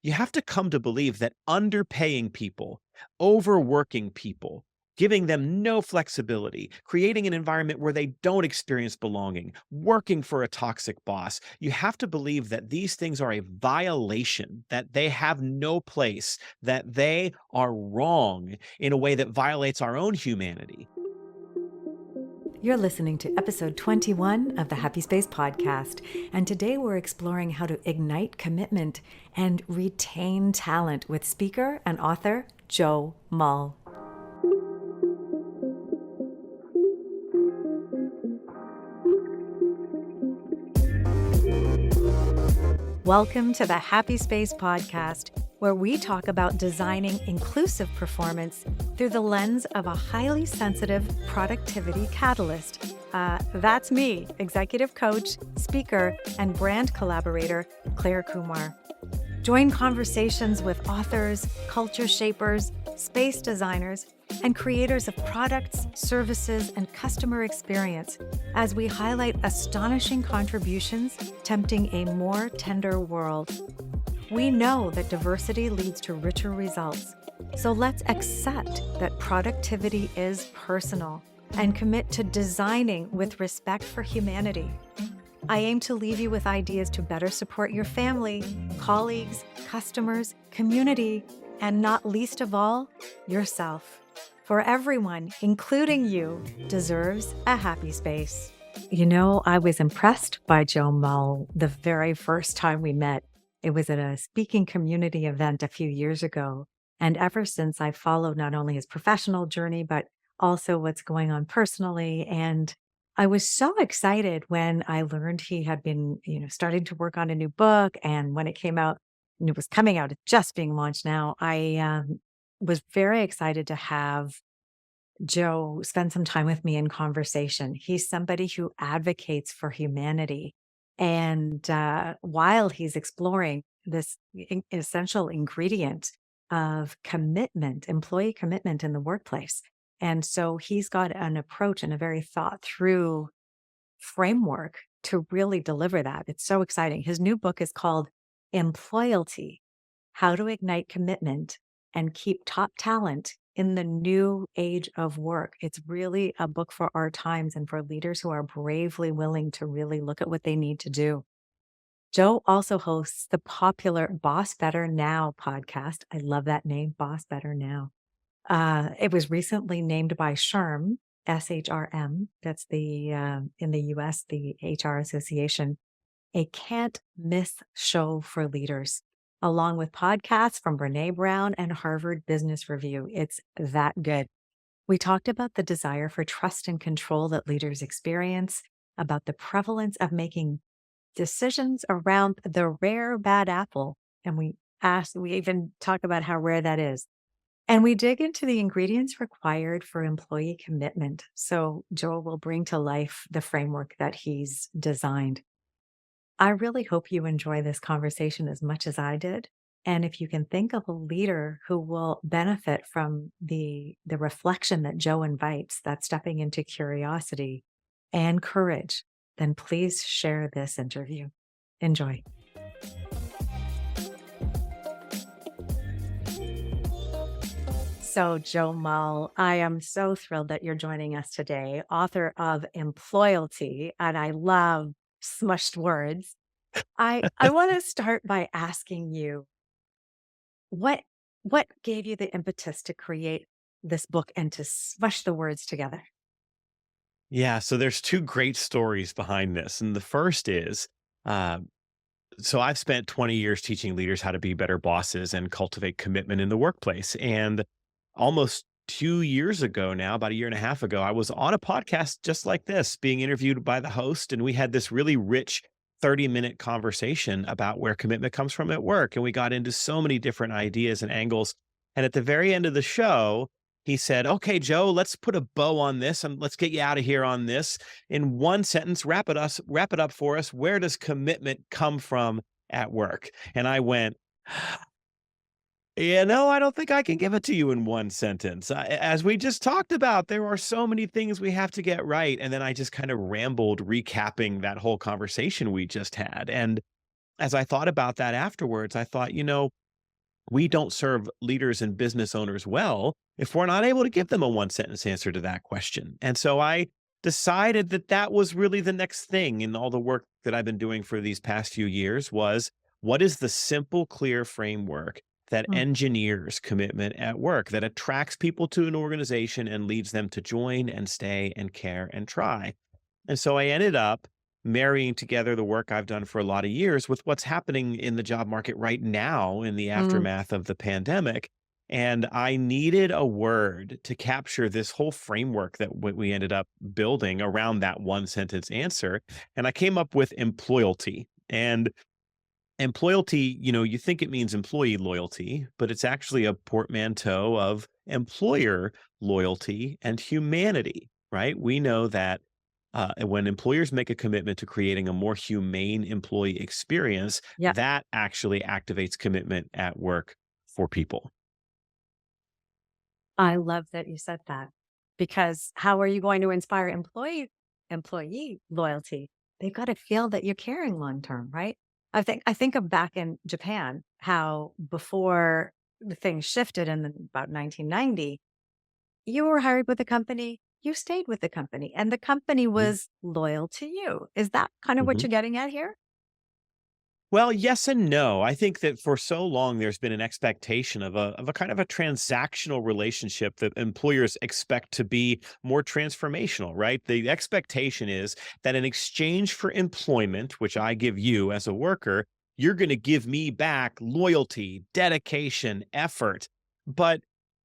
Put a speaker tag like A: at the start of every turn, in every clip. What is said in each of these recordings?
A: You have to come to believe that underpaying people, overworking people, giving them no flexibility, creating an environment where they don't experience belonging, working for a toxic boss. You have to believe that these things are a violation, that they have no place, that they are wrong in a way that violates our own humanity.
B: You're listening to episode 21 of the Happy Space podcast, and today we're exploring how to ignite commitment and retain talent with speaker and author Joe Mull. Welcome to the Happy Space podcast, where we talk about designing inclusive performance through the lens of a highly sensitive productivity catalyst. That's me, executive coach, speaker, and brand collaborator, Clare Kumar. Join conversations with authors, culture shapers, space designers, and creators of products, services, and customer experience as we highlight astonishing contributions tempting a more tender world. We know that diversity leads to richer results, so let's accept that productivity is personal and commit to designing with respect for humanity. I aim to leave you with ideas to better support your family, colleagues, customers, community, and not least of all, yourself. For everyone, including you, deserves a happy space. You know, I was impressed by Joe Mull the very first time we met. It was at a speaking community event a few years ago. And ever since, I've followed not only his professional journey, but also what's going on personally. And I was so excited when I learned he had been, starting to work on a new book. And when it came out, and it was coming out, it's just being launched now, I was very excited to have Joe spend some time with me in conversation. He's somebody who advocates for humanity. And while he's exploring this essential ingredient of commitment, employee commitment in the workplace. And so he's got an approach and a very thought through framework to really deliver that. It's so exciting. His new book is called Employalty: How to Ignite Commitment and Keep Top Talent in the New Age of Work. It's really a book for our times and for leaders who are bravely willing to really look at what they need to do. Joe also hosts the popular Boss Better Now podcast. I love that name, Boss Better Now. It was recently named by SHRM, SHRM, that's the in the US, the HR Association, a can't miss show for leaders, along with podcasts from Brene Brown and Harvard Business Review. It's that good. We talked about the desire for trust and control that leaders experience, about the prevalence of making decisions around the rare bad apple. And we even talk about how rare that is. And we dig into the ingredients required for employee commitment. So Joel will bring to life the framework that he's designed. I really hope you enjoy this conversation as much as I did. And if you can think of a leader who will benefit from the reflection that Joe invites, that stepping into curiosity and courage, then please share this interview. Enjoy. So, Joe Mull, I am so thrilled that you're joining us today, author of Employalty, and I love smushed words. I want to start by asking you, what gave you the impetus to create this book and to smush the words together?
A: Yeah, so there's two great stories behind this. And the first is, uh, so I've spent 20 years teaching leaders how to be better bosses and cultivate commitment in the workplace. And almost 2 years ago now, about a year and a half ago, I was on a podcast just like this, being interviewed by the host. And we had this really rich 30-minute conversation about where commitment comes from at work. And we got into so many different ideas and angles. And at the very end of the show, he said, "Okay, Joe, let's put a bow on this and let's get you out of here on this. In one sentence, wrap it up for us. Where does commitment come from at work?" And I went, I don't think I can give it to you in one sentence. As we just talked about, there are so many things we have to get right. And then I just kind of rambled, recapping that whole conversation we just had. And as I thought about that afterwards, I thought, we don't serve leaders and business owners well if we're not able to give them a one sentence answer to that question. And so I decided that that was really the next thing in all the work that I've been doing for these past few years was what is the simple, clear framework that
B: Mm.
A: engineers commitment at work, that attracts people to an organization and leads them to join and stay and care and try. And so I ended up marrying together the work I've done for a lot of years with what's happening in the job market right now in the
B: Mm.
A: aftermath of the pandemic. And I needed a word to capture this whole framework that we ended up building around that one sentence answer. And I came up with employalty. And employalty, you think it means employee loyalty, but it's actually a portmanteau of employer loyalty and humanity, right? We know that when employers make a commitment to creating a more humane employee experience,
B: Yeah.
A: that actually activates commitment at work for people.
B: I love that you said that because how are you going to inspire employee loyalty? They've got to feel that you're caring long term, right? I think of back in Japan, how before the things shifted in about 1990, you were hired with the company, you stayed with the company, and the company was loyal to you. Is that kind of what
A: Mhm.
B: you're getting at here?
A: Well, yes and no. I think that for so long there's been an expectation of a kind of a transactional relationship that employers expect to be more transformational, right? The expectation is that in exchange for employment, which I give you as a worker, you're going to give me back loyalty, dedication, effort. But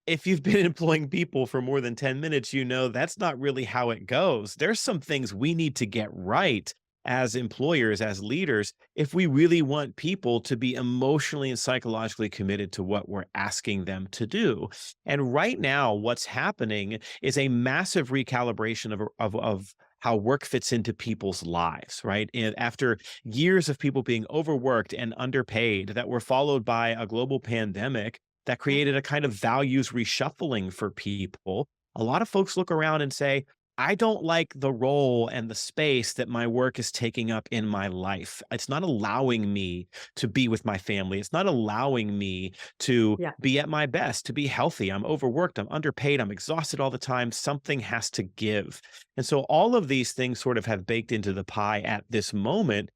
A: if you've been employing people for more than 10 minutes, you know that's not really how it goes. There's some things we need to get right as employers, as leaders, if we really want people to be emotionally and psychologically committed to what we're asking them to do. And right now, what's happening is a massive recalibration of how work fits into people's lives, right? And after years of people being overworked and underpaid that were followed by a global pandemic that
B: Yeah.
A: created a kind of values reshuffling for people, a lot of folks look around and say, I don't like the role and the space that my work is taking up in my life. It's not allowing me to be with my family. It's not allowing me to
B: Yeah.
A: be at my best, to be healthy. I'm overworked. I'm underpaid. I'm exhausted all the time. Something has to give. And so all of these things sort of have baked into the pie at this moment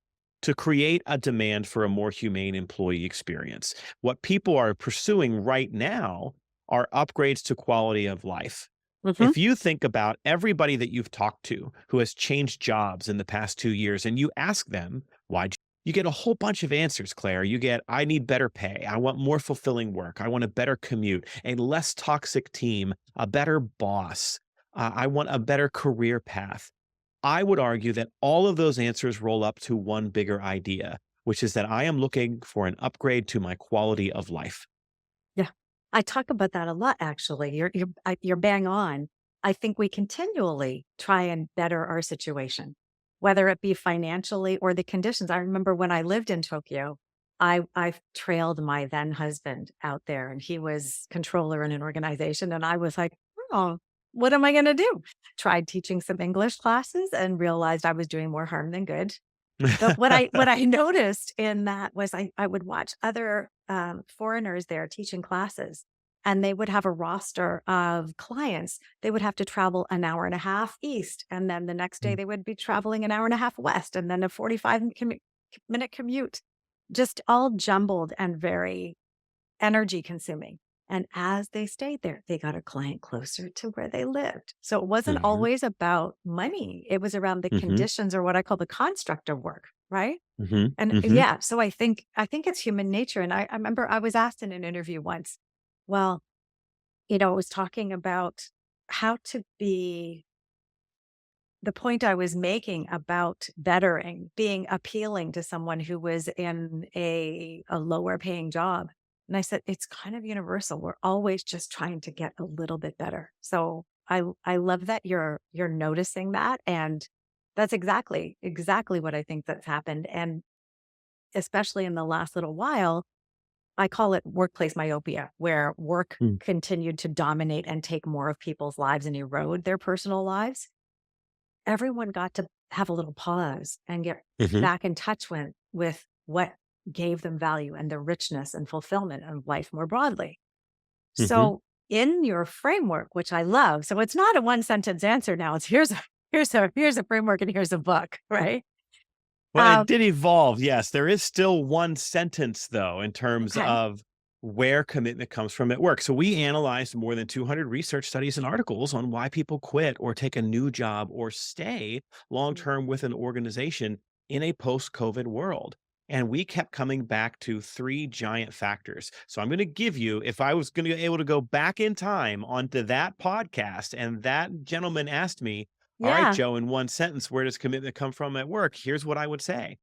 A: to create a demand for a more humane employee experience. What people are pursuing right now are upgrades to quality of life.
B: Hmm.
A: If you think about everybody that you've talked to who has changed jobs in the past 2 years and you ask them, why, you get a whole bunch of answers, Claire. You get, I need better pay. I want more fulfilling work. I want a better commute, a less toxic team, a better boss. I want a better career path. I would argue that all of those answers roll up to one bigger idea, which is that I am looking for an upgrade to my quality of life.
B: Yeah. I talk about that a lot, actually. You're bang on. I think we continually try and better our situation, whether it be financially or the conditions. I remember when I lived in Tokyo, I trailed my then husband out there, and he was controller in an organization, and I was like, oh, what am I going to do? Tried teaching some English classes and realized I was doing more harm than good. But what I noticed in that was I would watch other, foreigners there teaching classes, and they would have a roster of clients. They would have to travel an hour and a half east, and then the next day they would be traveling an hour and a half west, and then a 45-minute commute, just all jumbled and very energy consuming. And as they stayed there, they got a client closer to where they lived. So it wasn't
A: Mhm,
B: always about money. It was around the
A: mhm,
B: conditions or what I call the construct of work, right?
A: mhm,
B: And
A: mhm.
B: yeah, so I think it's human nature. And I remember I was asked in an interview once, well, it was talking about how to be the point I was making about bettering, being appealing to someone who was in a lower paying job. And I said, it's kind of universal. We're always just trying to get a little bit better. So I love that you're noticing that. And that's exactly what I think that's happened. And especially in the last little while, I call it workplace myopia, where work
A: Mm,
B: continued to dominate and take more of people's lives and erode their personal lives. Everyone got to have a little pause and get
A: mhm,
B: back in touch with what gave them value and the richness and fulfillment of life more broadly.
A: Hmm.
B: So in your framework, which I love, so it's not a one sentence answer now. It's here's a framework and here's a book, right?
A: Well, it
B: Um,
A: did evolve. Yes, there is still one sentence though in terms
B: okay.
A: of where commitment comes from at work. So we analyzed more than 200 research studies and articles on why people quit or take a new job or stay long
B: Mm.
A: term with an organization in a post-COVID world. And we kept coming back to three giant factors. So I'm going to give you, if I was going to be able to go back in time onto that podcast and that gentleman asked me, all right,
B: Yeah.
A: Joe, in one sentence, where does commitment come from at work? Here's what I would say.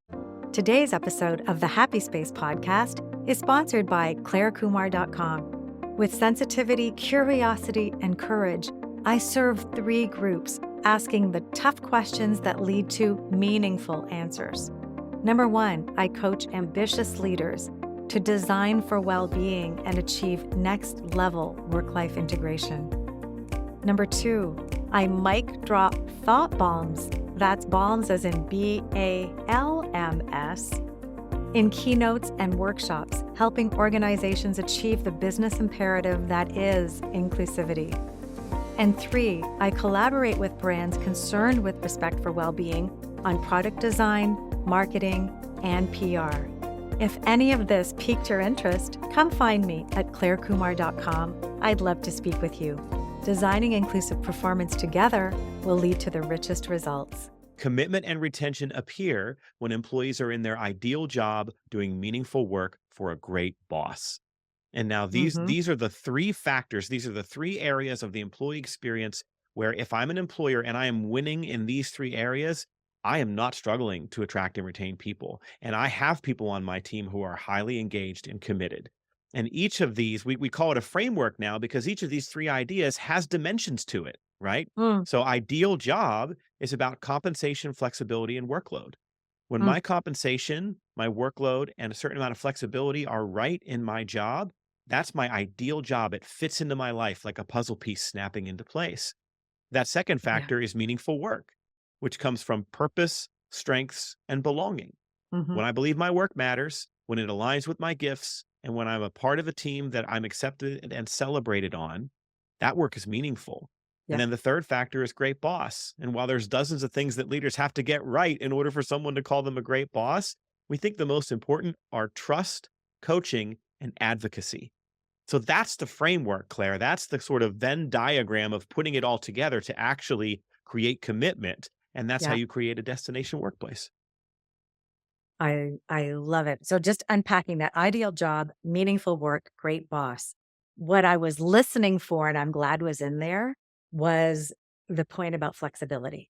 B: Today's episode of the Happy Space podcast is sponsored by ClareKumar.com. With sensitivity, curiosity, and courage, I serve three groups asking the tough questions that lead to meaningful answers. Number one, I coach ambitious leaders to design for well-being and achieve next-level work-life integration. Number two, I mic drop thought bombs. That's bombs as in BALMS in keynotes and workshops, helping organizations achieve the business imperative that is inclusivity. And three, I collaborate with brands concerned with respect for well-being on product design, marketing, and PR. If any of this piqued your interest, come find me at clarekumar.com. I'd love to speak with you. Designing inclusive performance together will lead to the richest results.
A: Commitment and retention appear when employees are in their ideal job doing meaningful work for a great boss. And now
B: Mm-hmm.
A: these are the three factors, these are the three areas of the employee experience where if I'm an employer and I am winning in these three areas, I am not struggling to attract and retain people. And I have people on my team who are highly engaged and committed. And each of these, we call it a framework now because each of these three ideas has dimensions to it, right?
B: Mm,
A: So ideal job is about compensation, flexibility, and workload. When
B: mm,
A: my compensation, my workload, and a certain amount of flexibility are right in my job, that's my ideal job. It fits into my life like a puzzle piece snapping into place. That second
B: yeah.
A: factor is meaningful work, which comes from purpose, strengths, and belonging.
B: Mm-hmm.
A: When I believe my work matters, when it aligns with my gifts, and when I'm a part of a team that I'm accepted and celebrated on, that work is meaningful. And
B: Yeah.
A: then the third factor is great boss. And while there's dozens of things that leaders have to get right in order for someone to call them a great boss, we think the most important are trust, coaching, and advocacy. So that's the framework, Claire. That's the sort of Venn diagram of putting it all together to actually create commitment. And that's how
B: Yeah.
A: you create a destination workplace.
B: I love it. So just unpacking that ideal job, meaningful work, great boss. What I was listening for, and I'm glad was in there, was the point about flexibility.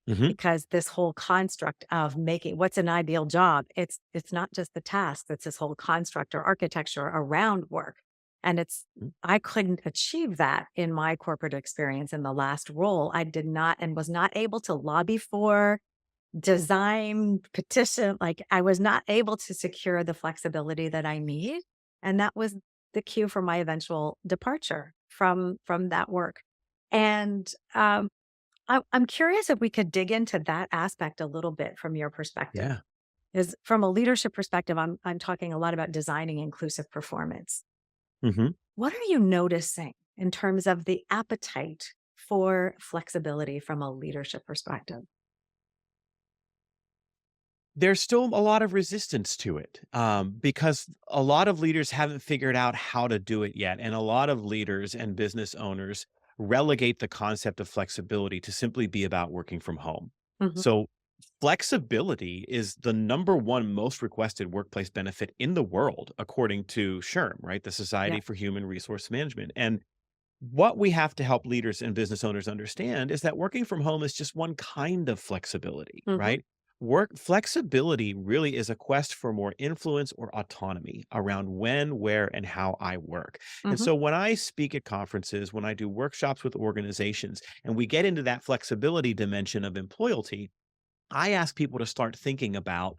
A: Hmm.
B: Because this whole construct of making what's an ideal job, it's not just the task, it's this whole construct or architecture around work. And it's I couldn't achieve that in my corporate experience in the last role. I did not and was not able to lobby for design, petition, like I was not able to secure the flexibility that I need. And that was the cue for my eventual departure from that work. And I'm curious if we could dig into that aspect a little bit from your perspective.
A: Yeah.
B: Is from a leadership perspective, I'm talking a lot about designing inclusive performance.
A: Hmm.
B: What are you noticing in terms of the appetite for flexibility from a leadership perspective?
A: There's still a lot of resistance to it because a lot of leaders haven't figured out how to do it yet. And a lot of leaders and business owners relegate the concept of flexibility to simply be about working from home.
B: Mhm.
A: So, flexibility is the number one most requested workplace benefit in the world, according to SHRM, right? The
B: Yeah.
A: Society for Human Resource Management. And what we have to help leaders and business owners understand is that working from home is just one kind of flexibility,
B: Hmm.
A: right? Work flexibility really is a quest for more influence or autonomy around when, where, and how I work. And
B: Hmm.
A: so when I speak at conferences, when I do workshops with organizations, and we get into that flexibility dimension of employalty, I ask people to start thinking about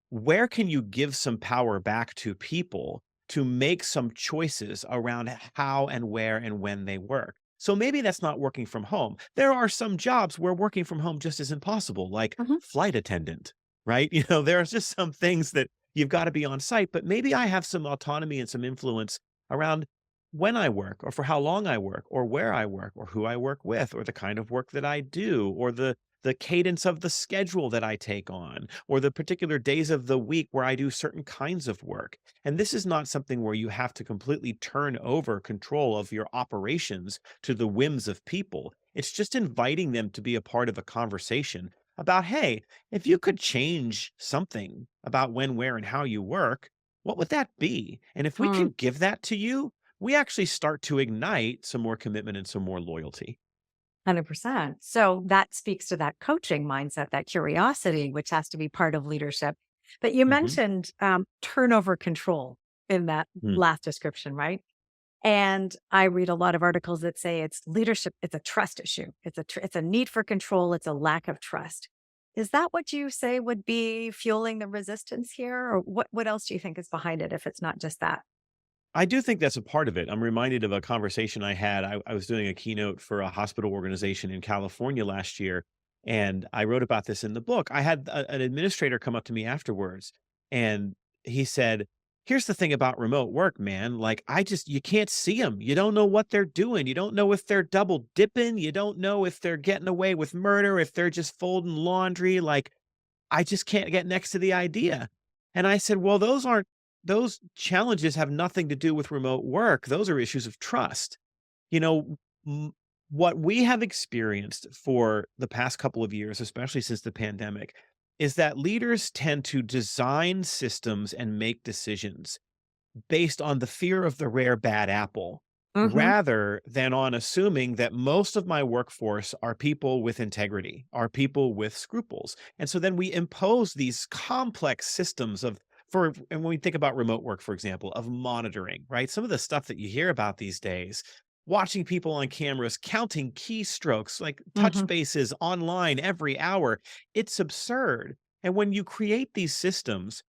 A: where can you give some power back to people to make some choices around how and where and when they work? So maybe that's not working from home. There are some jobs where working from home just isn't possible, like
B: Hmm.
A: flight attendant, right? There's just some things that you've got to be on site, but maybe I have some autonomy and some influence around when I work or for how long I work or where I work or who I work with or the kind of work that I do or the cadence of the schedule that I take on or the particular days of the week where I do certain kinds of work. And this is not something where you have to completely turn over control of your operations to the whims of people. It's just inviting them to be a part of a conversation about, hey, if you could change something about when, where, and how you work, what would that be? And if we
B: Mm,
A: can give that to you, we actually start to ignite some more commitment and some more loyalty.
B: 100%. So that speaks to that coaching mindset, that curiosity, which has to be part of leadership. But you
A: Hmm.
B: mentioned turnover control in that last description, right? And I read a lot of articles that say it's leadership, it's a trust issue. It's a need for control, it's a lack of trust. Is that what you say would be fueling the resistance here? Or what else do you think is behind it if it's not just that?
A: I do think that's a part of it. I'm reminded of a conversation I had. I was doing a keynote for a hospital organization in California last year, and I wrote about this in the book. I had an administrator come up to me afterwards, and he said, "Here's the thing about remote work, man. Like, you can't see them. You don't know what they're doing. You don't know if they're double dipping. You don't know if they're getting away with murder, if they're just folding laundry. Like, I just can't get next to the idea." And I said, "Well, those challenges have nothing to do with remote work. Those are issues of trust." You know, what we have experienced for the past couple of years, especially since the pandemic, is that leaders tend to design systems and make decisions based on the fear of the rare bad apple,
B: Hmm.
A: rather than on assuming that most of my workforce are people with integrity, are people with scruples. And so then we impose these complex systems and when we think about remote work, for example, of monitoring, right? Some of the stuff that you hear about these days, watching people on cameras, counting keystrokes, like touch
B: Hmm.
A: bases online every hour, it's absurd. And when you create these systems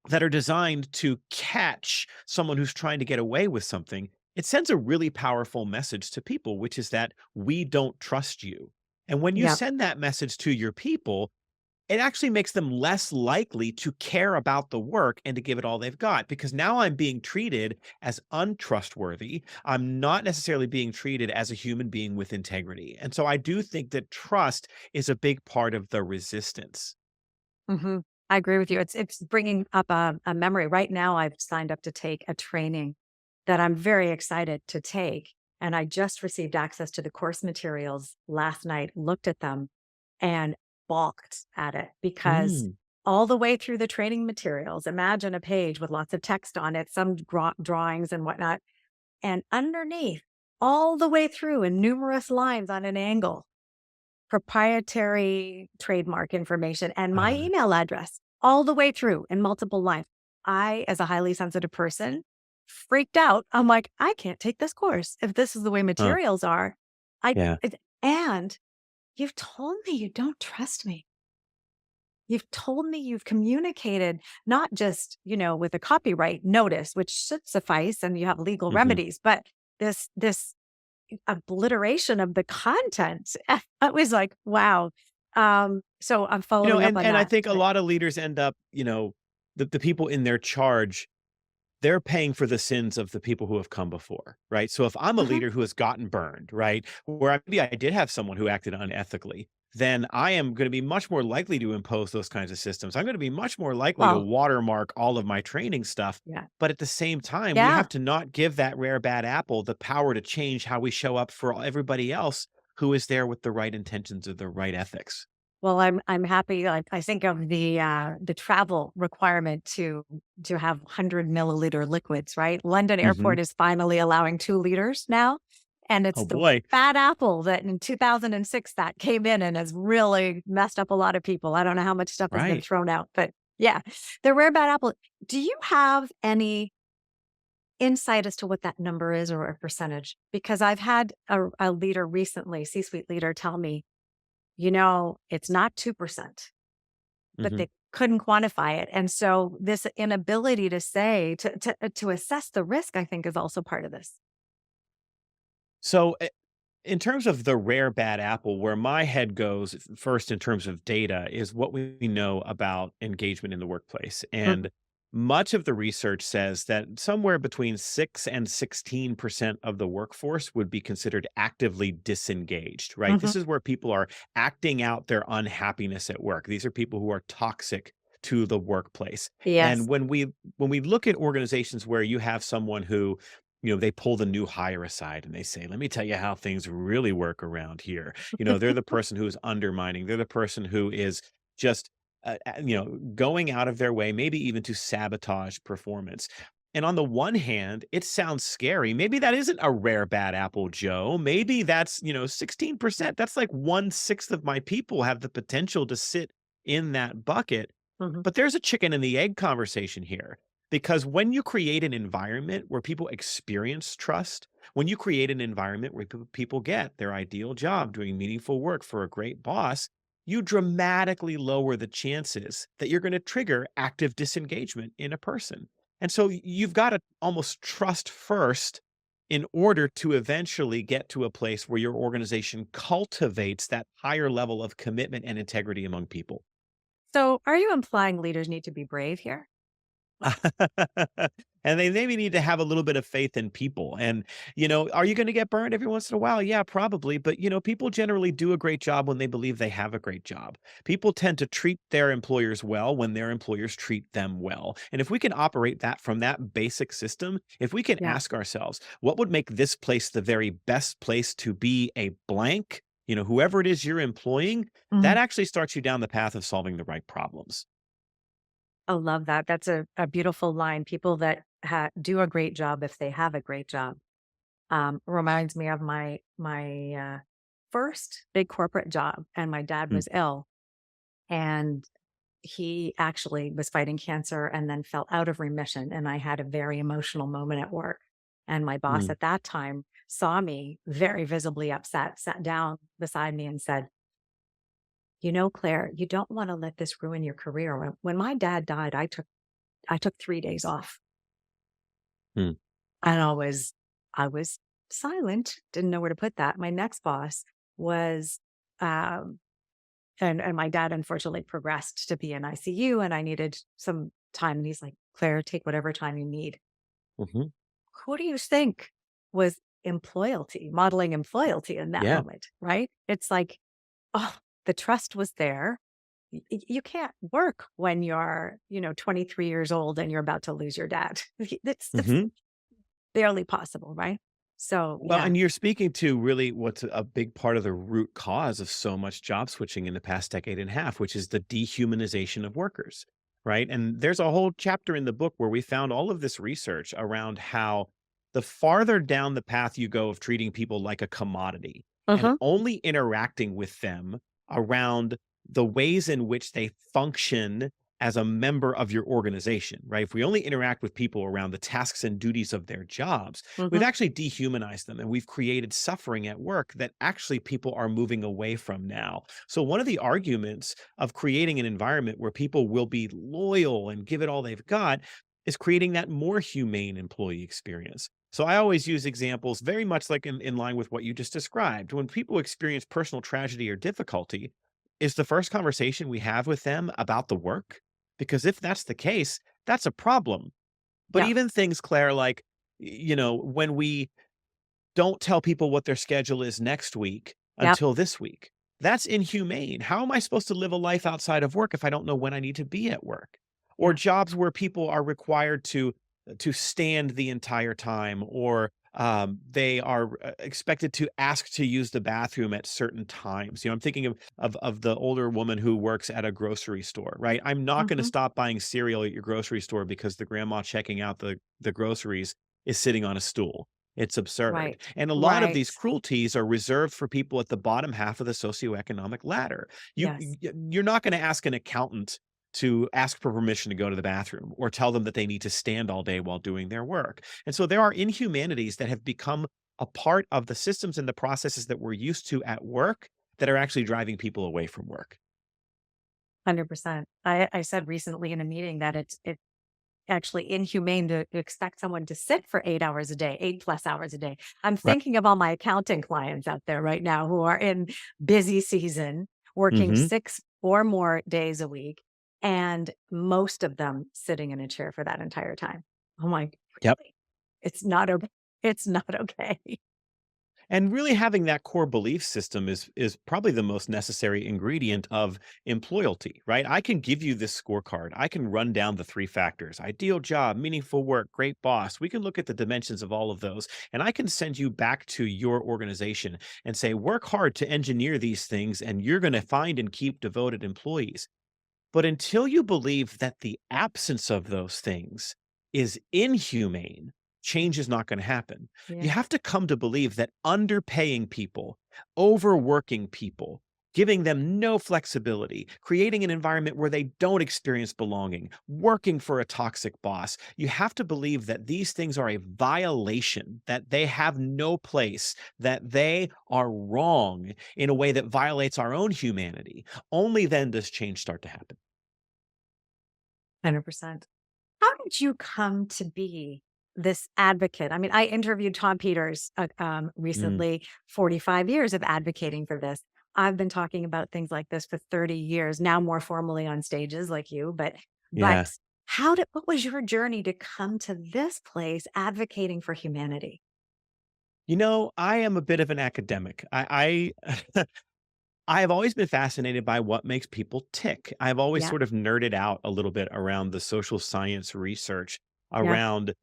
A: that are designed to catch someone who's trying to get away with something, it sends a really powerful message to people, which is that we don't trust you. And when you
B: Yeah.
A: send that message to your people, it actually makes them less likely to care about the work and to give it all they've got because now I'm being treated as untrustworthy. I'm not necessarily being treated as a human being with integrity. And so I do think that trust is a big part of the resistance.
B: Hmm. I agree with you. It's bringing up a memory. Right now, I've signed up to take a training that I'm very excited to take, and I just received access to the course materials last night. Looked at them and balked at it because
A: Mm,
B: all the way through the training materials, imagine a page with lots of text on it, some drawings and whatnot, and underneath, all the way through, in numerous lines on an angle, proprietary trademark information and my
A: uh,
B: email address all the way through in multiple lines. I, as a highly sensitive person, freaked out. I'm like, I can't take this course if this is the way
A: huh,
B: materials are.
A: yeah.
B: And you've told me you don't trust me. You've told me you've communicated not just, with a copyright notice, which should suffice and you have legal
A: Mhm.
B: remedies, but this obliteration of the content. I was like, wow. So I'm following up on
A: And I
B: that.
A: think a
B: But
A: lot of leaders end up, the people in their charge, they're paying for the sins of the people who have come before, right? So if I'm a
B: mhm.
A: leader who has gotten burned, right, where maybe I did have someone who acted unethically, then I am going to be much more likely to impose those kinds of systems. I'm going to be much more likely to
B: Well,
A: watermark all of my training stuff.
B: yeah.
A: But at the same time, we
B: Yeah.
A: have to not give that rare bad apple the power to change how we show up for everybody else who is there with the right intentions or the right ethics.
B: Well, I'm happy. I think of the travel requirement to have 100 milliliter liquids, right? London
A: Hmm.
B: Airport is finally allowing 2 liters now. And it's
A: Oh
B: the
A: boy.
B: bad apple that in 2006 that came in and has really messed up a lot of people. I don't know how much stuff has been
A: Right.
B: thrown out, but yeah, the rare bad apple. Do you have any insight as to what that number is or a percentage? Because I've had a leader recently, C-suite leader, tell me, it's not 2%, but
A: Hmm.
B: they couldn't quantify it. And so this inability to say, to assess the risk, I think is also part of this.
A: So, in terms of the rare bad apple, where my head goes first in terms of data is what we know about engagement in the workplace.
B: Mhm.
A: And Much of the research says that somewhere between 6 and 16% of the workforce would be considered actively disengaged, right?
B: Hmm.
A: This is where people are acting out their unhappiness at work. These are people who are toxic to the workplace.
B: Yes.
A: And when we look at organizations where you have someone who, they pull the new hire aside and they say, "Let me tell you how things really work around here." They're the person who is undermining. They're the person who is just going out of their way, maybe even to sabotage performance. And on the one hand, it sounds scary. Maybe that isn't a rare bad apple, Joe. Maybe that's, 16%. That's like 1/6 of my people have the potential to sit in that bucket.
B: Hmm.
A: But there's a chicken and the egg conversation here. Because when you create an environment where people experience trust, when you create an environment where people get their ideal job doing meaningful work for a great boss, you dramatically lower the chances that you're going to trigger active disengagement in a person. And so you've got to almost trust first in order to eventually get to a place where your organization cultivates that higher level of commitment and integrity among people.
B: So, are you implying leaders need to be brave here?
A: And they maybe need to have a little bit of faith in people. And, are you going to get burned every once in a while? Yeah, probably. But, people generally do a great job when they believe they have a great job. People tend to treat their employers well when their employers treat them well. And if we can operate that from that basic system, if we can
B: Yeah.
A: ask ourselves, what would make this place the very best place to be a blank? Whoever it is you're employing, that
B: Mhm.
A: actually starts you down the path of solving the right problems.
B: I love that. That's a beautiful line. People that do a great job if they have a great job. Reminds me of my first big corporate job, and my dad
A: Mm,
B: was ill, and he actually was fighting cancer and then fell out of remission. And I had a very emotional moment at work. And my boss
A: mm.
B: at that time saw me very visibly upset, sat down beside me and said, Claire, you don't want to let this ruin your career. When my dad died, I took 3 days off.
A: Mm.
B: And I was silent, didn't know where to put that. My next boss was, um, and my dad unfortunately progressed to be in ICU, and I needed some time. And he's like, Claire, take whatever time you need.
A: Mhm.
B: Who do you think was modeling employalty in that
A: Yeah.
B: moment? Right? It's like, oh, the trust was there. You can't work when you're, 23 years old and you're about to lose your dad. It's
A: Mhm.
B: barely possible, right? So,
A: Well,
B: yeah.
A: and you're speaking to really what's a big part of the root cause of so much job switching in the past decade and a half, which is the dehumanization of workers, right? And there's a whole chapter in the book where we found all of this research around how the farther down the path you go of treating people like a commodity and
B: Mhm.
A: only interacting with them around the ways in which they function as a member of your organization, right? If we only interact with people around the tasks and duties of their jobs, we've
B: Mhm.
A: actually dehumanized them and we've created suffering at work that actually people are moving away from now. So, one of the arguments of creating an environment where people will be loyal and give it all they've got is creating that more humane employee experience. So, I always use examples very much like in line with what you just described. When people experience personal tragedy or difficulty, is the first conversation we have with them about the work? Because if that's the case, that's a problem. But
B: Yeah.
A: even things, Claire, like, when we don't tell people what their schedule is next week
B: Yep.
A: until this week, that's inhumane. How am I supposed to live a life outside of work if I don't know when I need to be at work? Or
B: Yeah.
A: jobs where people are required to stand the entire time, or they are expected to ask to use the bathroom at certain times. I'm thinking of the older woman who works at a grocery store, right? I'm not going to
B: Mhm.
A: stop buying cereal at your grocery store because the grandma checking out the groceries is sitting on a stool. It's absurd.
B: Right.
A: And a lot of
B: Right.
A: these cruelties are reserved for people at the bottom half of the socioeconomic ladder.
B: Yes.
A: You're not going to ask an accountant to ask for permission to go to the bathroom or tell them that they need to stand all day while doing their work. And so there are inhumanities that have become a part of the systems and the processes that we're used to at work that are actually driving people away from work.
B: 100%. I said recently in a meeting that it's actually inhumane to expect someone to sit for 8 hours a day, 8+ hours a day. I'm
A: Right.
B: thinking of all my accounting clients out there right now who are in busy season, working
A: Hmm.
B: 6 or more days a week. and most of them sitting in a chair for that entire time. I'm like,
A: Yep.
B: really? It's not okay. It's not okay.
A: And really having that core belief system is probably the most necessary ingredient of employalty, right? I can give you this scorecard. I can run down the three factors: ideal job, meaningful work, great boss. We can look at the dimensions of all of those. And I can send you back to your organization and say, work hard to engineer these things, and you're going to find and keep devoted employees. But until you believe that the absence of those things is inhumane, change is not going to happen. You
B: Yeah.
A: have to come to believe that underpaying people, overworking people, giving them no flexibility, creating an environment where they don't experience belonging, working for a toxic boss, you have to believe that these things are a violation, that they have no place, that they are wrong in a way that violates our own humanity. Only then does change start to happen.
B: 100%. How did you come to be this advocate? I mean, I interviewed Tom Peters
A: Mm,
B: recently, 45 years of advocating for this. I've been talking about things like this for 30 years, now more formally on stages like you, but
A: yeah.
B: what was your journey to come to this place advocating for humanity?
A: I am a bit of an academic. I have always been fascinated by what makes people tick. I've always
B: Yeah.
A: sort of nerded out a little bit around the social science research
B: Yeah.
A: around,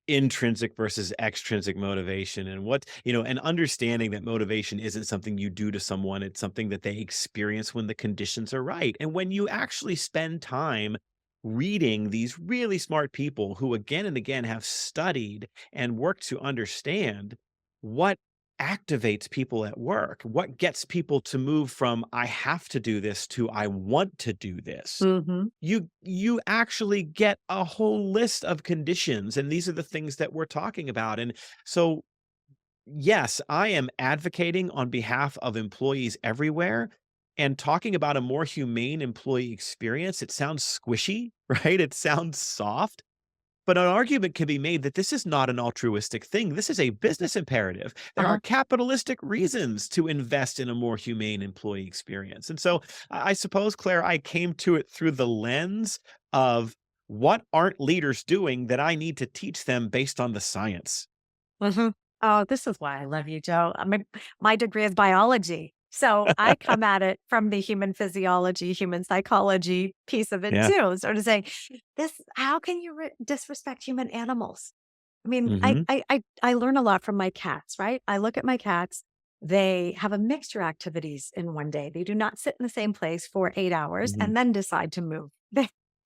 A: intrinsic versus extrinsic motivation and and understanding that motivation isn't something you do to someone. It's something that they experience when the conditions are right. And when you actually spend time reading these really smart people who again and again have studied and worked to understand what activates people at work, what gets people to move from "I have to do this" to "I want to do this."
B: Hmm.
A: You actually get a whole list of conditions, and these are the things that we're talking about, and so, yes, I am advocating on behalf of employees everywhere and talking about a more humane employee experience. It sounds squishy, right? It sounds soft, but an argument can be made that this is not an altruistic thing. This is a business imperative. There are
B: Uh-huh.
A: capitalistic reasons to invest in a more humane employee experience. And so I suppose, Claire, I came to it through the lens of what aren't leaders doing that I need to teach them based on the science.
B: Hmm. Oh, this is why I love you, Joe. I mean, my degree is biology. So I come at it from the human physiology, human psychology piece of it
A: Yeah.
B: too. So to say, how can you disrespect human animals? I mean,
A: Hmm.
B: I learn a lot from my cats, right? I look at my cats. They have a mixture activities in one day. They do not sit in the same place for 8 hours
A: Hmm.
B: and then decide to move.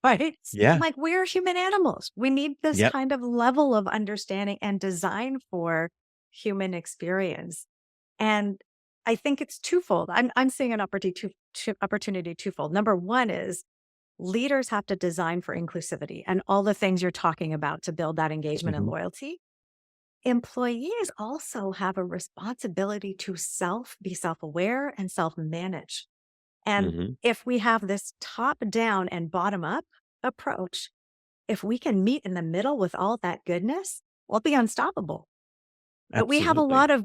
B: Right? I'm
A: Yeah.
B: like, we're human animals. We need this
A: Yep.
B: kind of level of understanding and design for human experience. And I think it's twofold. I'm seeing an opportunity twofold. Number one is leaders have to design for inclusivity and all the things you're talking about to build that engagement and
A: Hmm.
B: loyalty. Employees also have a responsibility to be self-aware and self-manage. And
A: Hmm.
B: if we have this top down and bottom up approach, if we can meet in the middle with all that goodness, we'll be unstoppable. But
A: Absolutely.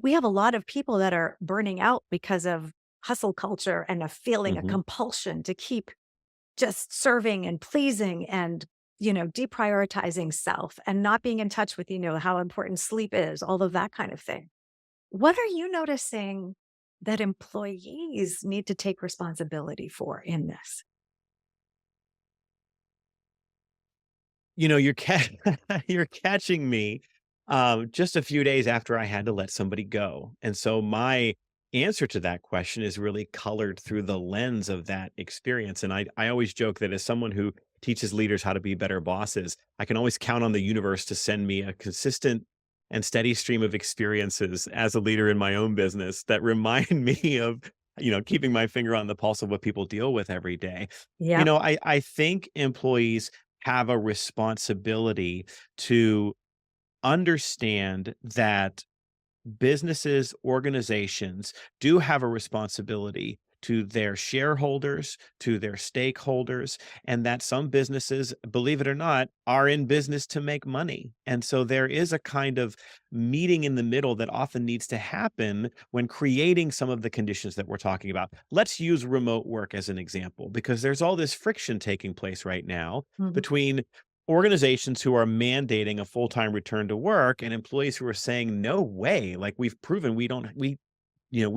B: we have a lot of people that are burning out because of hustle culture and a
A: Hmm.
B: compulsion to keep just serving and pleasing and, deprioritizing self and not being in touch with, how important sleep is, all of that kind of thing. What are you noticing that employees need to take responsibility for in this?
A: You're you're catching me, just a few days after I had to let somebody go, and so my answer to that question is really colored through the lens of that experience, and I always joke that as someone who teaches leaders how to be better bosses, I can always count on the universe to send me a consistent and steady stream of experiences as a leader in my own business that remind me of, keeping my finger on the pulse of what people deal with every day.
B: Yep.
A: I think employees have a responsibility to understand that businesses, organizations do have a responsibility to their shareholders, to their stakeholders, and that some businesses, believe it or not, are in business to make money. And so there is a kind of meeting in the middle that often needs to happen when creating some of the conditions that we're talking about. Let's use remote work as an example, because there's all this friction taking place right now
B: Mhm.
A: between organizations who are mandating a full-time return to work and employees who are saying, no way, like we've proven we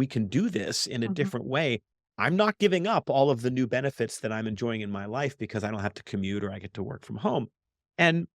A: can do this in a
B: Mhm.
A: different way. I'm not giving up all of the new benefits that I'm enjoying in my life because I don't have to commute or I get to work from home. And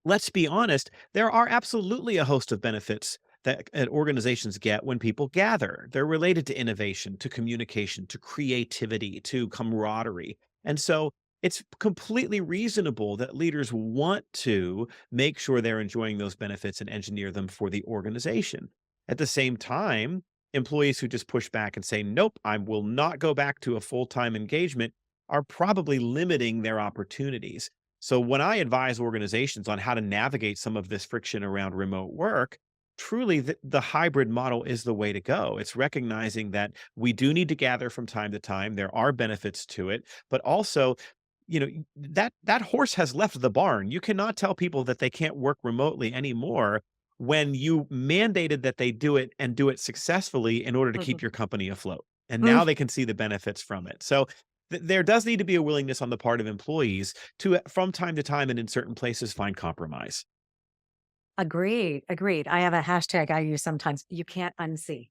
A: let's be honest, there are absolutely a host of benefits that organizations get when people gather. They're related to innovation, to communication, to creativity, to camaraderie. And so it's completely reasonable that leaders want to make sure they're enjoying those benefits and engineer them for the organization. At the same time, employees who just push back and say, nope, I will not go back to a full time engagement are probably limiting their opportunities. So when I advise organizations on how to navigate some of this friction around remote work, truly the hybrid model is the way to go. It's recognizing that we do need to gather from time to time. There are benefits to it, but also, that horse has left the barn. You cannot tell people that they can't work remotely anymore when you mandated that they do it and do it successfully in order to keep
B: Mhm.
A: your company afloat. And
B: Mm.
A: now they can see the benefits from it. So there does need to be a willingness on the part of employees to, from time to time and in certain places, find compromise.
B: Agreed. Agreed. I have a hashtag I use sometimes. You can't unsee,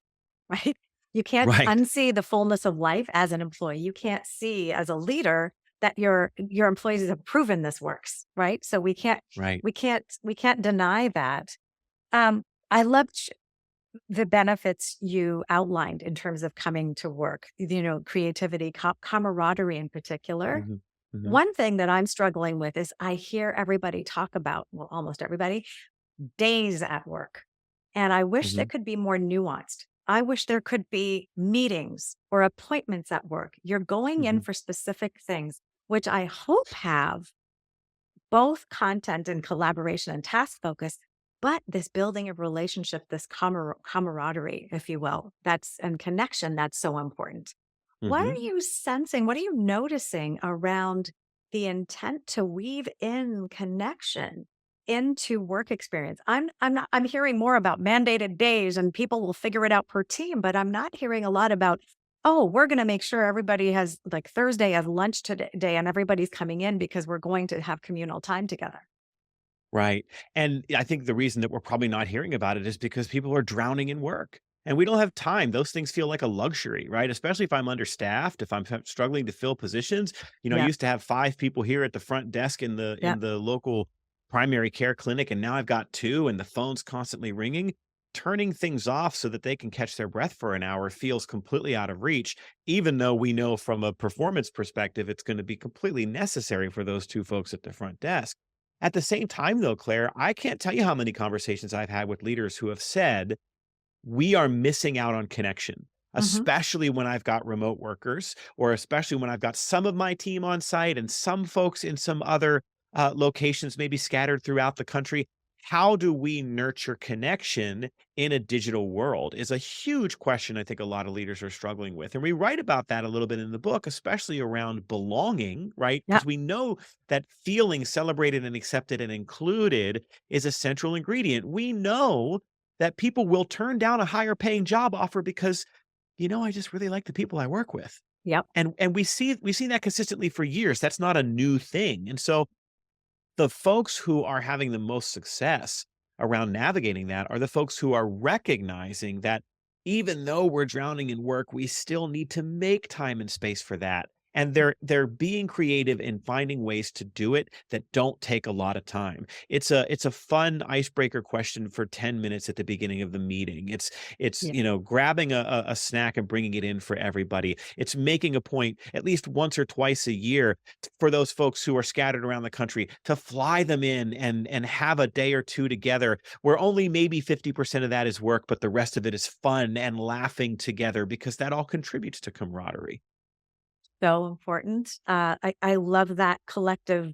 B: right? You can't
A: Right,
B: unsee the fullness of life as an employee. You can't see as a leader that your employees have proven this works, right? So
A: right.
B: we can't deny that. I loved the benefits you outlined in terms of coming to work, creativity, camaraderie in particular.
A: Hmm. Hmm.
B: One thing that I'm struggling with is I hear everybody talk about, well, almost everybody, days at work. And I wish
A: Hmm.
B: there could be more nuanced. I wish there could be meetings or appointments at work. You're going in
A: Hmm.
B: for specific things, which I hope have both content and collaboration and task focus, but this building of relationship, this camaraderie, if you will, that's and connection that's so important. What
A: Hmm.
B: are you sensing? What are you noticing around the intent to weave in connection into work experience? I'm hearing more about mandated days and people will figure it out per team, but I'm not hearing a lot about, oh, we're going to make sure everybody has like Thursday as lunch today and everybody's coming in because we're going to have communal time together.
A: Right. And I think the reason that we're probably not hearing about it is because people are drowning in work and we don't have time. Those things feel like a luxury, right? Especially if I'm understaffed, if I'm struggling to fill positions. I
B: Yeah.
A: used to have 5 people here at the front desk in the
B: Yeah.
A: local primary care clinic, and now I've got two, and the phone's constantly ringing. Turning things off so that they can catch their breath for an hour feels completely out of reach, even though we know from a performance perspective it's going to be completely necessary for those two folks at the front desk. At the same time, though, Claire, I can't tell you how many conversations I've had with leaders who have said, we are missing out on connection,
B: Hmm.
A: especially when I've got remote workers, or especially when I've got some of my team on site and some folks in some other locations, maybe scattered throughout the country. How do we nurture connection in a digital world is a huge question I think a lot of leaders are struggling with. And we write about that a little bit in the book, especially around belonging, right?
B: Yeah.
A: Because we know that feeling celebrated and accepted and included is a central ingredient. We know that people will turn down a higher paying job offer because, I just really like the people I work with.
B: Yep.
A: And we've seen that consistently for years. That's not a new thing. And so the folks who are having the most success around navigating that are the folks who are recognizing that even though we're drowning in work, we still need to make time and space for that. And they're being creative in finding ways to do it that don't take a lot of time. It's a fun icebreaker question for 10 minutes at the beginning of the meeting. It's
B: Yeah.
A: grabbing a snack and bringing it in for everybody. It's making a point at least once or twice a year for those folks who are scattered around the country to fly them in and have a day or two together where only maybe 50% of that is work, but the rest of it is fun and laughing together because that all contributes to camaraderie.
B: So important. I love that collective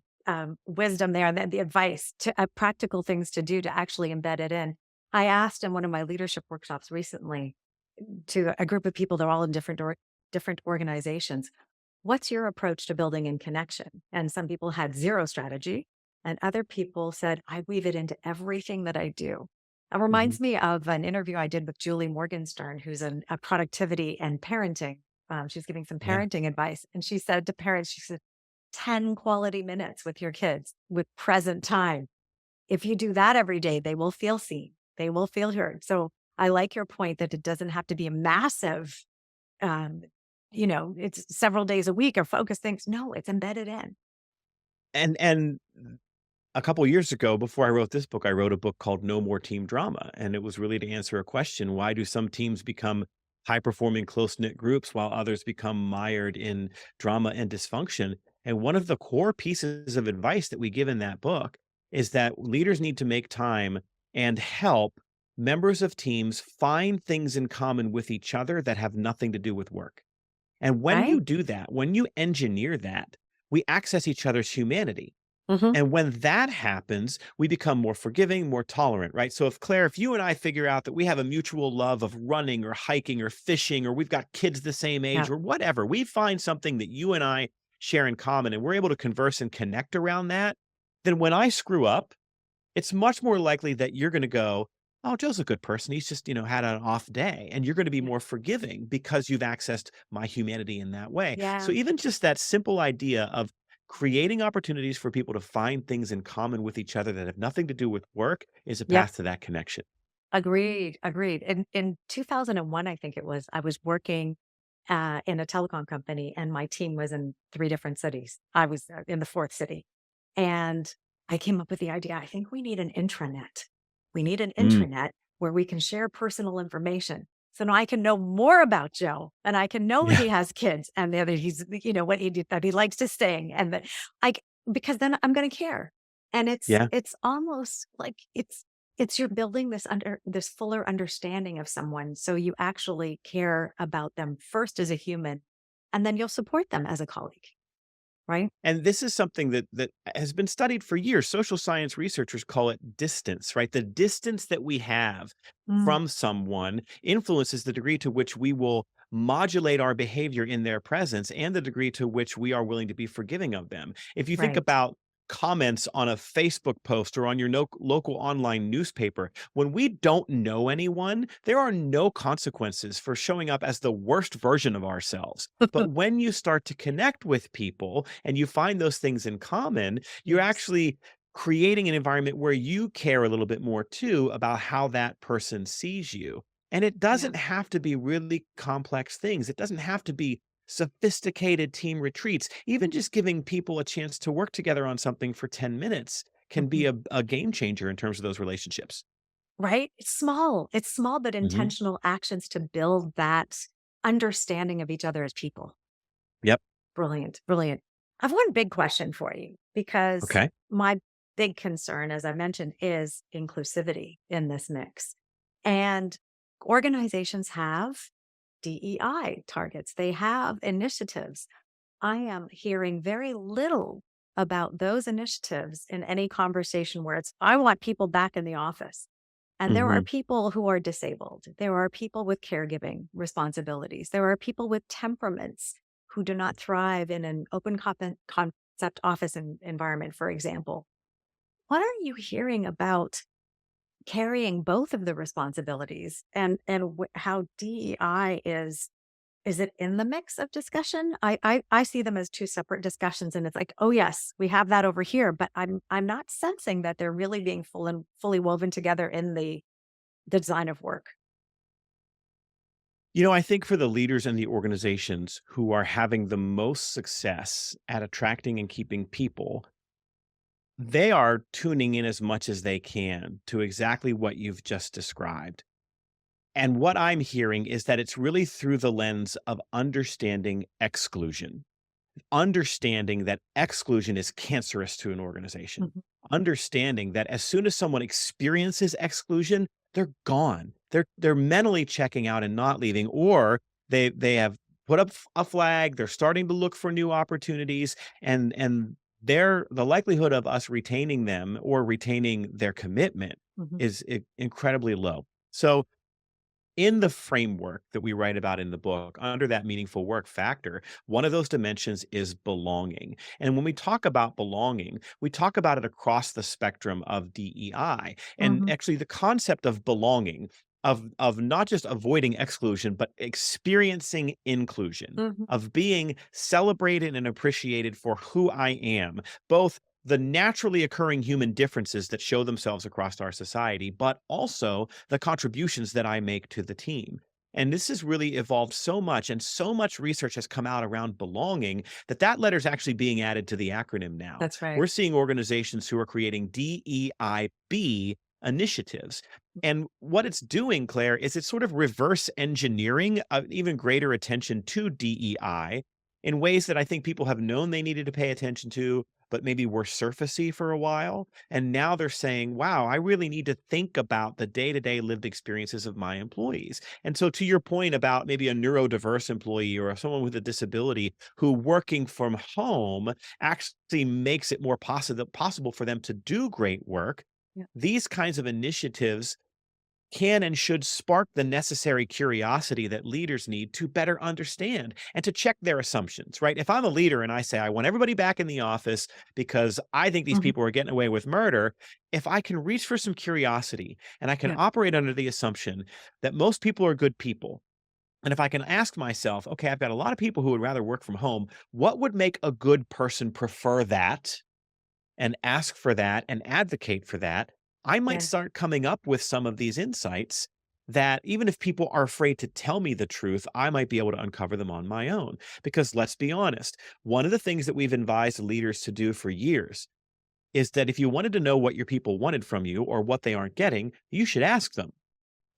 B: wisdom there, the advice to practical things to do to actually embed it in. I asked in one of my leadership workshops recently to a group of people, they're all in different different organizations. What's your approach to building in connection? And some people had zero strategy, and other people said, I weave it into everything that I do. It
A: Mhm.
B: reminds me of an interview I did with Julie Morgenstern, who's a productivity and parenting. She's giving some
A: Yeah.
B: parenting advice. And she said to parents, she said, 10 quality minutes with your kids with present time. If you do that every day, they will feel seen, they will feel heard. So I like your point that it doesn't have to be a massive, um, it's several days a week or focus things. No, it's embedded in.
A: And a couple years ago, before I wrote this book, I wrote a book called No More Team Drama. And it was really to answer a question: why do some teams become high performing, close knit groups while others become mired in drama and dysfunction? And one of the core pieces of advice that we give in that book is that leaders need to make time and help members of teams find things in common with each other that have nothing to do with work. And when you
B: Right.
A: do that, when you engineer that, we access each other's humanity.
B: Hmm.
A: And when that happens, we become more forgiving, more tolerant, right? So if Claire, if you and I figure out that we have a mutual love of running or hiking or fishing, or we've got kids the same
B: Yeah.
A: age or whatever, we find something that you and I share in common and we're able to converse and connect around that, then when I screw up, it's much more likely that you're going to go, oh, Joe's a good person. He's just, had an off day. And you're going to be
B: Yeah.
A: more forgiving because you've accessed my humanity in that way. So
B: Yeah.
A: even just that simple idea of creating opportunities for people to find things in common with each other that have nothing to do with work is a
B: Yep.
A: path to that connection.
B: Agreed. Agreed. In 2001, I think it was, I was working in a telecom company and my team was in three different cities. I was in the fourth city. And I came up with the idea, I think we need an intranet. We need an
A: Mm,
B: intranet where we can share personal information. So now I can know more about Joe and I can know
A: yeah.
B: he has kids and that he's, what he did, that he likes to sing and that I, because then I'm going to care. And
A: Yeah.
B: it's almost like it's you're building this fuller understanding of someone. So you actually care about them first as a human, and then you'll support them as a colleague, right?
A: And this is something that has been studied for years. Social science researchers call it distance, right? The distance that we have
B: Mm,
A: from someone influences the degree to which we will modulate our behavior in their presence and the degree to which we are willing to be forgiving of them. If you think
B: right.
A: about comments on a Facebook post or on your local online newspaper, when we don't know anyone, there are no consequences for showing up as the worst version of ourselves. But when you start to connect with people and you find those things in common, you're
B: Yes.
A: actually creating an environment where you care a little bit more too about how that person sees you. And it
B: Yeah.
A: doesn't have to be really complex things. It doesn't have to be sophisticated team retreats. Even just giving people a chance to work together on something for 10 minutes can be
B: Mhm.
A: a game changer in terms of those relationships.
B: Right? It's small. It's small, but
A: Mhm.
B: intentional actions to build that understanding of each other as people.
A: Yep.
B: Brilliant. Brilliant. I've one big question for you because
A: Okay.
B: my big concern, as I mentioned, is inclusivity in this mix. And organizations have DEI targets, they have initiatives. I am hearing very little about those initiatives in any conversation where it's, I want people back in the office. And there are
A: Mhm.
B: people who are disabled. There are people with caregiving responsibilities. There are people with temperaments who do not thrive in an open concept office environment, for example. What are you hearing about carrying both of the responsibilities and how DEI is it in the mix of discussion? I see them as two separate discussions, and it's like, oh yes, we have that over here, but I'm not sensing that they're really being fully woven together in the design of work.
A: I think for the leaders and the organizations who are having the most success at attracting and keeping people, they are tuning in as much as they can to exactly what you've just described. And what I'm hearing is that it's really through the lens of understanding exclusion, understanding that exclusion is cancerous to an organization,
B: Mhm.
A: understanding that as soon as someone experiences exclusion, they're gone. They're mentally checking out and not leaving, or they have put up a flag. They're starting to look for new opportunities, and the likelihood of us retaining them or retaining their commitment
B: Mhm.
A: is incredibly low. So in the framework that we write about in the book, under that meaningful work factor, one of those dimensions is belonging. And when we talk about belonging, we talk about it across the spectrum of DEI. And
B: Hmm.
A: actually, the concept of belonging, of not just avoiding exclusion, but experiencing inclusion,
B: Hmm.
A: of being celebrated and appreciated for who I am, both the naturally occurring human differences that show themselves across our society, but also the contributions that I make to the team. And this has really evolved so much, and so much research has come out around belonging that that letter is actually being added to the acronym now.
B: That's right.
A: We're seeing organizations who are creating DEIB initiatives. And what it's doing, Claire, is it's sort of reverse engineering even greater attention to DEI in ways that I think people have known they needed to pay attention to, but maybe were surfacey for a while. And now they're saying, wow, I really need to think about the day to day lived experiences of my employees. And so, to your point about maybe a neurodiverse employee or someone with a disability who working from home actually makes it more possible for them to do great work,
B: Yeah.
A: these kinds of initiatives can and should spark the necessary curiosity that leaders need to better understand and to check their assumptions, right? If I'm a leader and I say, I want everybody back in the office because I think these
B: Hmm.
A: people are getting away with murder, if I can reach for some curiosity and I can
B: Yeah.
A: operate under the assumption that most people are good people, and if I can ask myself, okay, I've got a lot of people who would rather work from home, what would make a good person prefer that? And ask for that and advocate for that, I might
B: Yeah.
A: start coming up with some of these insights that even if people are afraid to tell me the truth, I might be able to uncover them on my own. Because let's be honest, one of the things that we've advised leaders to do for years is that if you wanted to know what your people wanted from you or what they aren't getting, you should ask them.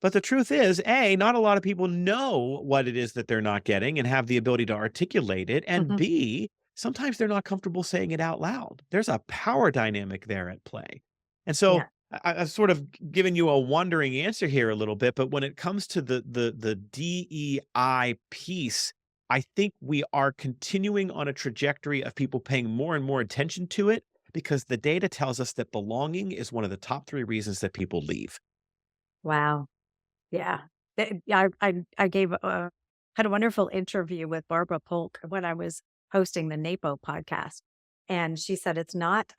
A: But the truth is, A, not a lot of people know what it is that they're not getting and have the ability to articulate it. And
B: Hmm.
A: B, sometimes they're not comfortable saying it out loud. There's a power dynamic there at play. And so
B: Yeah.
A: I've sort of given you a wandering answer here a little bit, but when it comes to the DEI piece, I think we are continuing on a trajectory of people paying more and more attention to it because the data tells us that belonging is one of the top three reasons that people leave.
B: Wow. Yeah. Yeah, I gave had a wonderful interview with Barbara Polk when I was hosting the NAPO podcast. And she said it's not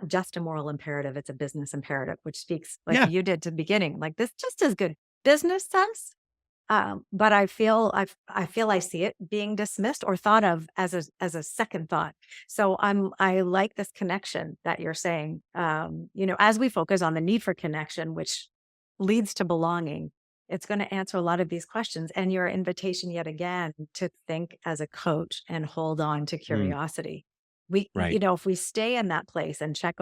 B: just a moral imperative, it's a business imperative, which speaks like
A: Yeah,
B: you did to the beginning. Like this just as good business sense. But I feel I see it being dismissed or thought of as a second thought. So I like this connection that you're saying. As we focus on the need for connection, which leads to belonging, it's going to answer a lot of these questions. And your invitation yet again to think as a coach and hold on to
A: mm,
B: curiosity.
A: right.
B: If we stay in that place and check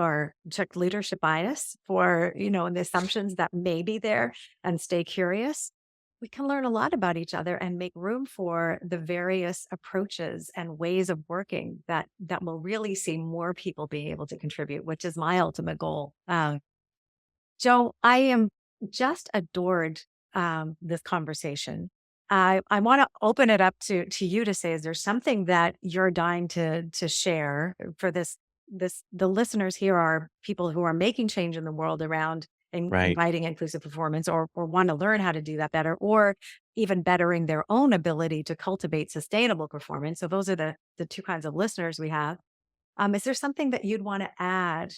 B: leadership bias for, the assumptions that may be there and stay curious, we can learn a lot about each other and make room for the various approaches and ways of working that will really see more people being able to contribute, which is my ultimate goal. Joe, I am just adored this conversation. I want to open it up to you to say, is there something that you're dying to share for the listeners here are people who are making change in the world around
A: Right.
B: inviting inclusive performance or want to learn how to do that better, or even bettering their own ability to cultivate sustainable performance. So those are the two kinds of listeners we have. Is there something that you'd want to add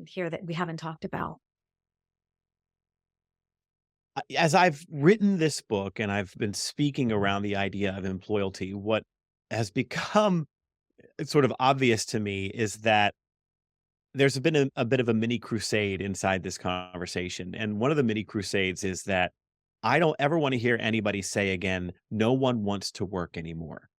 B: here that we haven't talked about?
A: As I've written this book and I've been speaking around the idea of employalty, what has become sort of obvious to me is that there's been a bit of a mini crusade inside this conversation. And one of the mini crusades is that I don't ever want to hear anybody say again, no one wants to work anymore.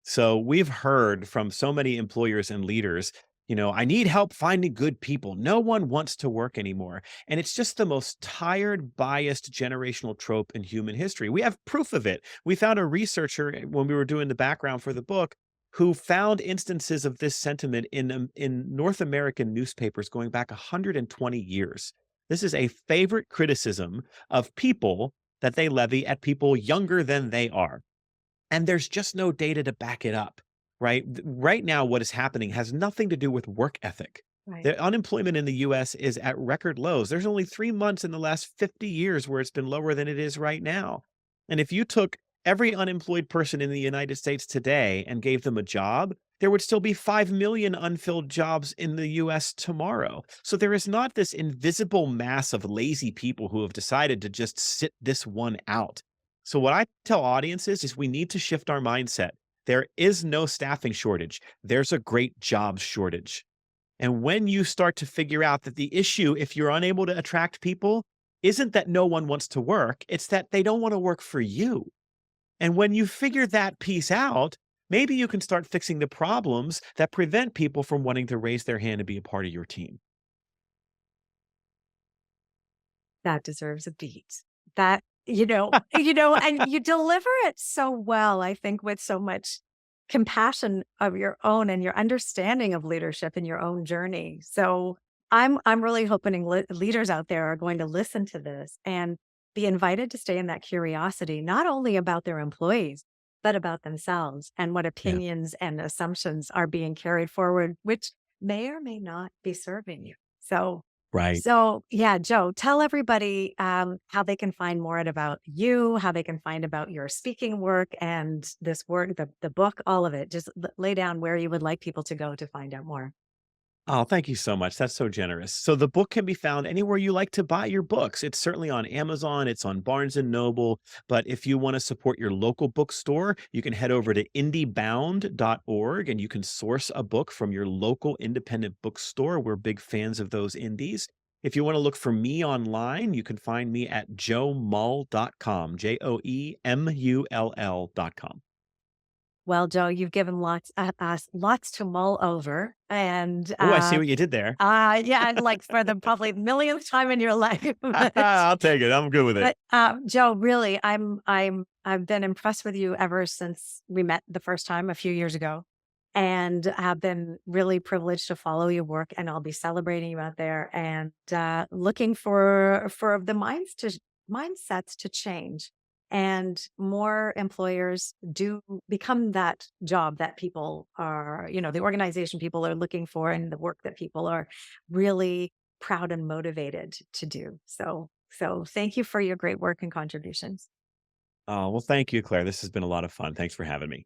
A: So we've heard from so many employers and leaders, I need help finding good people. No one wants to work anymore. And it's just the most tired, biased generational trope in human history. We have proof of it. We found a researcher when we were doing the background for the book who found instances of this sentiment in North American newspapers going back 120 years. This is a favorite criticism of people that they levy at people younger than they are. And there's just no data to back it up, right? Right now, what is happening has nothing to do with work ethic.
B: Right.
A: The unemployment in the US is at record lows. There's only 3 months in the last 50 years where it's been lower than it is right now. And if you took every unemployed person in the United States today and gave them a job, there would still be 5 million unfilled jobs in the US tomorrow. So there is not this invisible mass of lazy people who have decided to just sit this one out. So what I tell audiences is we need to shift our mindset. There is no staffing shortage. There's a great jobs shortage. And when you start to figure out that the issue, if you're unable to attract people, isn't that no one wants to work, it's that they don't want to work for you. And when you figure that piece out, maybe you can start fixing the problems that prevent people from wanting to raise their hand and be a part of your team.
B: That deserves a beat. That, and you deliver it so well, I think, with so much compassion of your own and your understanding of leadership in your own journey. So I'm really hoping leaders out there are going to listen to this and be invited to stay in that curiosity, not only about their employees, but about themselves and what
A: Yeah.
B: opinions and assumptions are being carried forward, which may or may not be serving you.
A: Right.
B: So yeah, Joe, tell everybody how they can find more about you, how they can find about your speaking work and this work, the book, all of it. Just lay down where you would like people to go to find out more.
A: Oh, thank you so much. That's so generous. So the book can be found anywhere you like to buy your books. It's certainly on Amazon, it's on Barnes and Noble, but if you want to support your local bookstore, you can head over to indiebound.org and you can source a book from your local independent bookstore. We're big fans of those indies. If you want to look for me online, you can find me at joemull.com, JOEMULL.com.
B: Well, Joe, you've given us lots to mull over, and
A: Oh, I see what you did there.
B: yeah, and like for the probably millionth time in your life.
A: I'll take it. I'm good with it.
B: Joe, really, I've been impressed with you ever since we met the first time a few years ago, and have been really privileged to follow your work. And I'll be celebrating you out there and looking for the mindsets to change. And more employers do become that job that people are, the organization people are looking for and the work that people are really proud and motivated to do. So thank you for your great work and contributions.
A: Oh, well, thank you, Claire. This has been a lot of fun. Thanks for having me.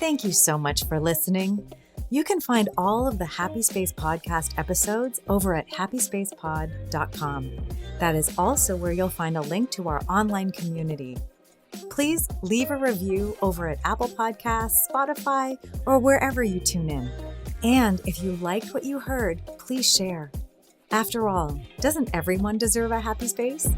B: Thank you so much for listening. You can find all of the Happy Space podcast episodes over at happyspacepod.com. That is also where you'll find a link to our online community. Please leave a review over at Apple Podcasts, Spotify, or wherever you tune in. And if you liked what you heard, please share. After all, doesn't everyone deserve a happy space?